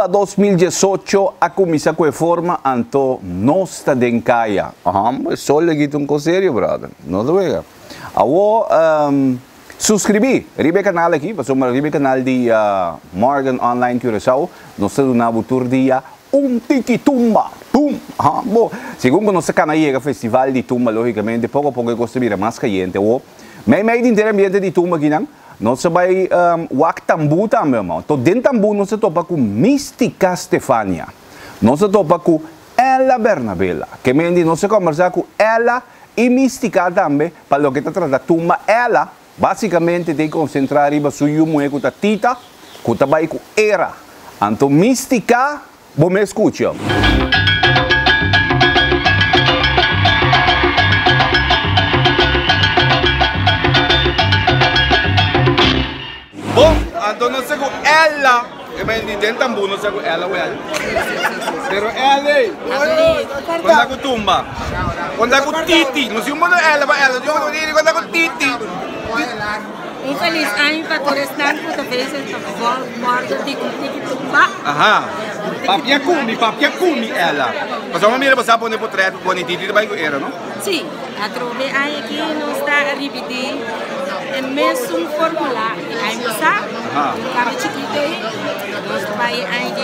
Tumba 2018 a começar com a forma anto nossa dencaia. Mas só lhe um coisa sério, brother. Não doega. Awo subscrevi, ribe canal aqui, passou uma ribe canal de Morgan Online Curaçao. Nós estamos na tour dia tiki tumba. Bom, segundo nossa canal chega festival de tumba, logicamente, pouco a pouco eu gosto de vir mais caliente. Mas meio inteiro ambiente de tumba aqui, não? Nós vai wak tambu também, irmão. Então, dentro do tambu, nós topa com Mística Stefania. Nós topa com Ella Bernabella. Que me diz, nós conversar com ela e Mística também, para o que está tratando tumba. Ela, basicamente, tem que concentrar riba su yumo e com a tita, com a vai com era. Então, Mística, bom me escuta. Bom, então não sei com ela, que me entende tambu, não sei com ela, well. Pero ela, quando é com tumba, quando é com titi, não sei como ela, quando é com titi. Um feliz ano para todos os tantos vezes para morto de tumba. Aham. Papia cumi ela. Mas uma mira passar por um portrait, por um titi, vai com ela, não? Sim, a trove aí aqui não está a repetir. É mesmo formulário. Aí passar, cada chiquito aí, nós vai aí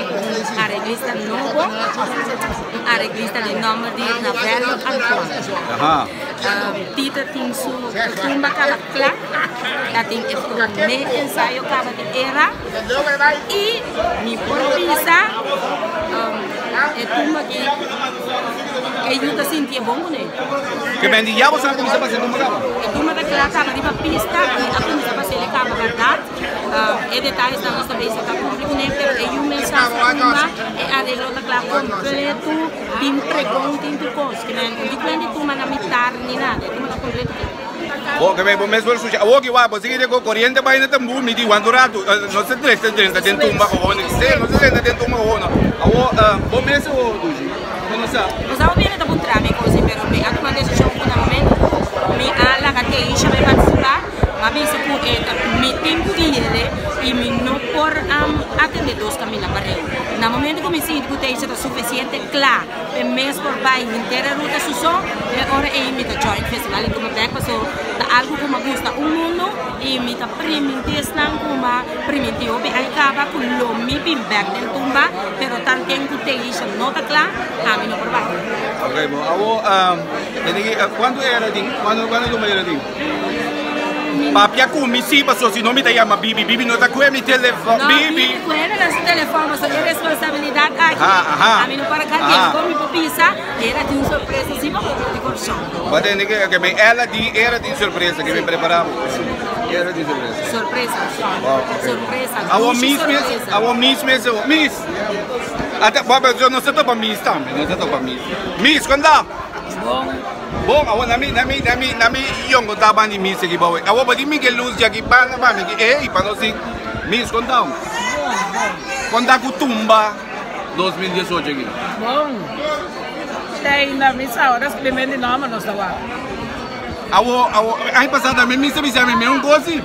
a revista novo, a revista de nome de Navello Antoine. Tita tem sua tumba cada clá, já tem o ensaio cada de era e me propisa tumba que eu sentia bom, né? Que bem, já você começa a fazer tumba cava? Tumba da clá cada de pista e a começa a fazer cava verdade. E detalhes da nossa vez está público, né? Pero é uma mensagem tumba e arreglo da clá completo, tem pregonta em tu coisa, que não depende tumba na mitad ni nada, tumba completo. Bom, que bem, bom mesmo o sushi. O que vai, você que corrente vai na tambu, me diz quando rato, não se trata de tumba com não se trata de tumba com bom mesmo o sushi. Não sabe. Nós vamos ver da bom trame coisa, pero me a tomar decisão fundamental, me ala que tem já vai participar, mas me se pode me tempo dele e me não por atender dois caminhos para ele. No momento que me sinto que está suficiente claro, é mesmo por vai inteira ruta suso, é hora é me da joint festival e como back passou da algo como gusta mundo e me da permitir não como permitir obi aí acaba com lo me bem back dentro tumba, pero tan tempo que está não está claro, a mim não por vai. Ok, bom, quando era din? Quando tu era din? Papia cumi sì, ma se non mi dai ma Bibi non da qui mi telefono Bibi. Quella è la telefono, so è responsabilità aqui. A mim não para cá, como me pisa, era de uma surpresa sim, mas de corção. Mas tem que era de surpresa que me preparava. Era de surpresa. Surpresa. A Miss. Até baba eu não sei para Miss também, não sei para Miss. Miss, quando dá? Bom, awo nami yung taba ni Miss aqui bawa. Awo pati mi que luz aqui para mi que para nós Miss contão. Conta com tumba 2018 aqui. Bom. Tem na missa horas primeiro de nome nós lá. Awo aí passada me Miss me chama me um coisa.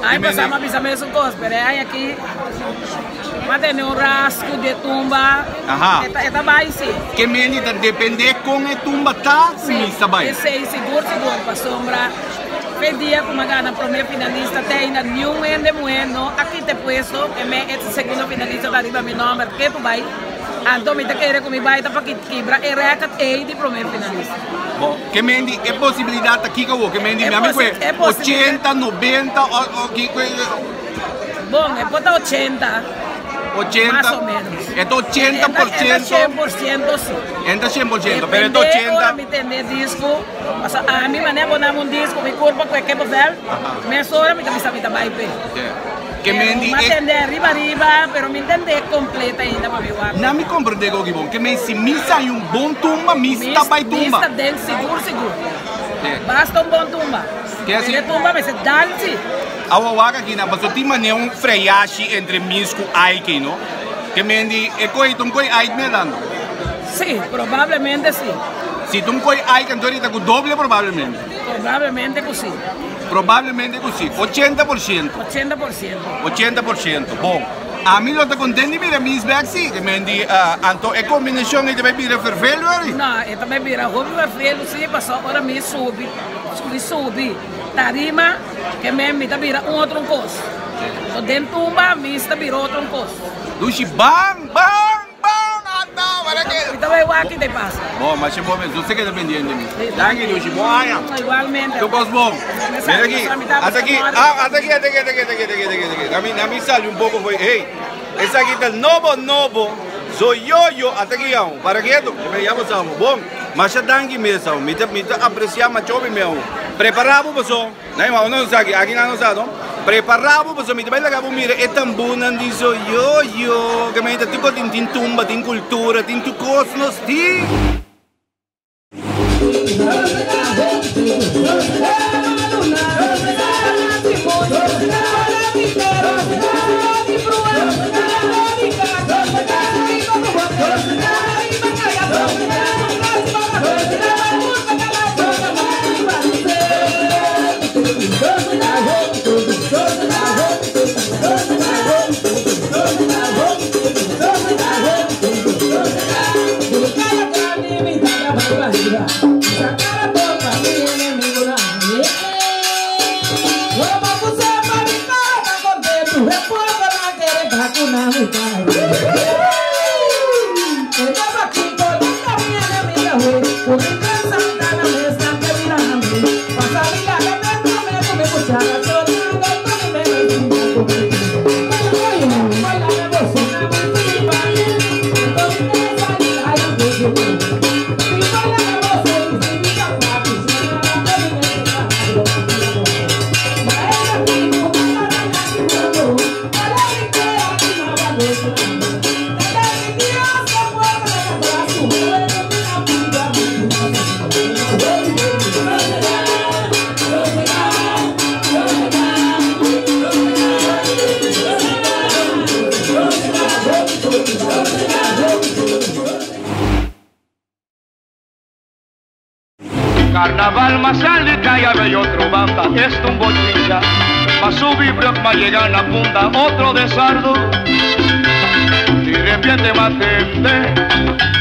Aí passada me chama isso coisa, pero aí aqui mas tem rasgo de tumba. Eta vai sim. Que menina depende com a tumba tá missa vai. Esse seguro para sombra. Pedia como gana primeiro finalista tem na nenhum ende bueno. Aqui te puesto que me esse segundo finalista da riba meu nome que tu vai. Então me te querer comigo vai tá para que quebra e recat de primeiro finalista. Bom, que mendi é possibilidade aqui que mendi minha amigo é 80, 90 ou que bom, é botar 80. 80, más o menos. Esto 80%. Entra 100% sí. Entra 100%, pero esto 80%. Ahora me entendé disco. A mí me ponemos un disco, mi cuerpo con el papel. Me sobra mi camisa mi tabai pe. Que me enti. Me entendé arriba, pero me entendé completa ainda para mi guarda. Não me compreende o que bom. Que me se missa e bom tumba, missa tabai tumba. Missa del seguro. Basta bom tumba. Que assim? Tumba me se dança. A wawaga aqui na passou tinha um freashi entre Minsk e Aiki, não? Que me enti é coi Aiki me dando. Sim, provavelmente sim. Se tu coi Aiki então está com doble provavelmente. Provavelmente così. Probabilmente così, 80%. 80%. 80%, bom. A mim não te contente, mira, mis baixi, que me di, anto é combinação e também vira fervelho ali. Não, eu também vira roubo fervelho, sim, passou agora me subi, tarima, que me tá vira outro curso. So dentro tumba, me está vira outro curso. Dushi, bang, anda, para que? E também o aqui te passa. Bom, mas chegou mesmo, você que é dependente de mim. Daqui, Dushi, bom, aia. Igualmente. Tu gosto bom. Mira aqui, até aqui. A mim sale pouco, foi, hey, esse aqui tá novo, sou eu, até aqui, para que tu? Me chamo Samu, bom, mas já dangue mesmo, me apreciar mais jovem mesmo. Preparado, pessoal? Não sabe, aqui não sabe, não? Preparado, pessoal, me vai lá, mira, é tão bom, não diz eu, que me ainda tem tumba, tem cultura, tem tu cosmos, tem. Carnaval más sale cae a ver otro banda, es un bochincha, va subir va a llegar la punta, otro de sardo, y repite más gente.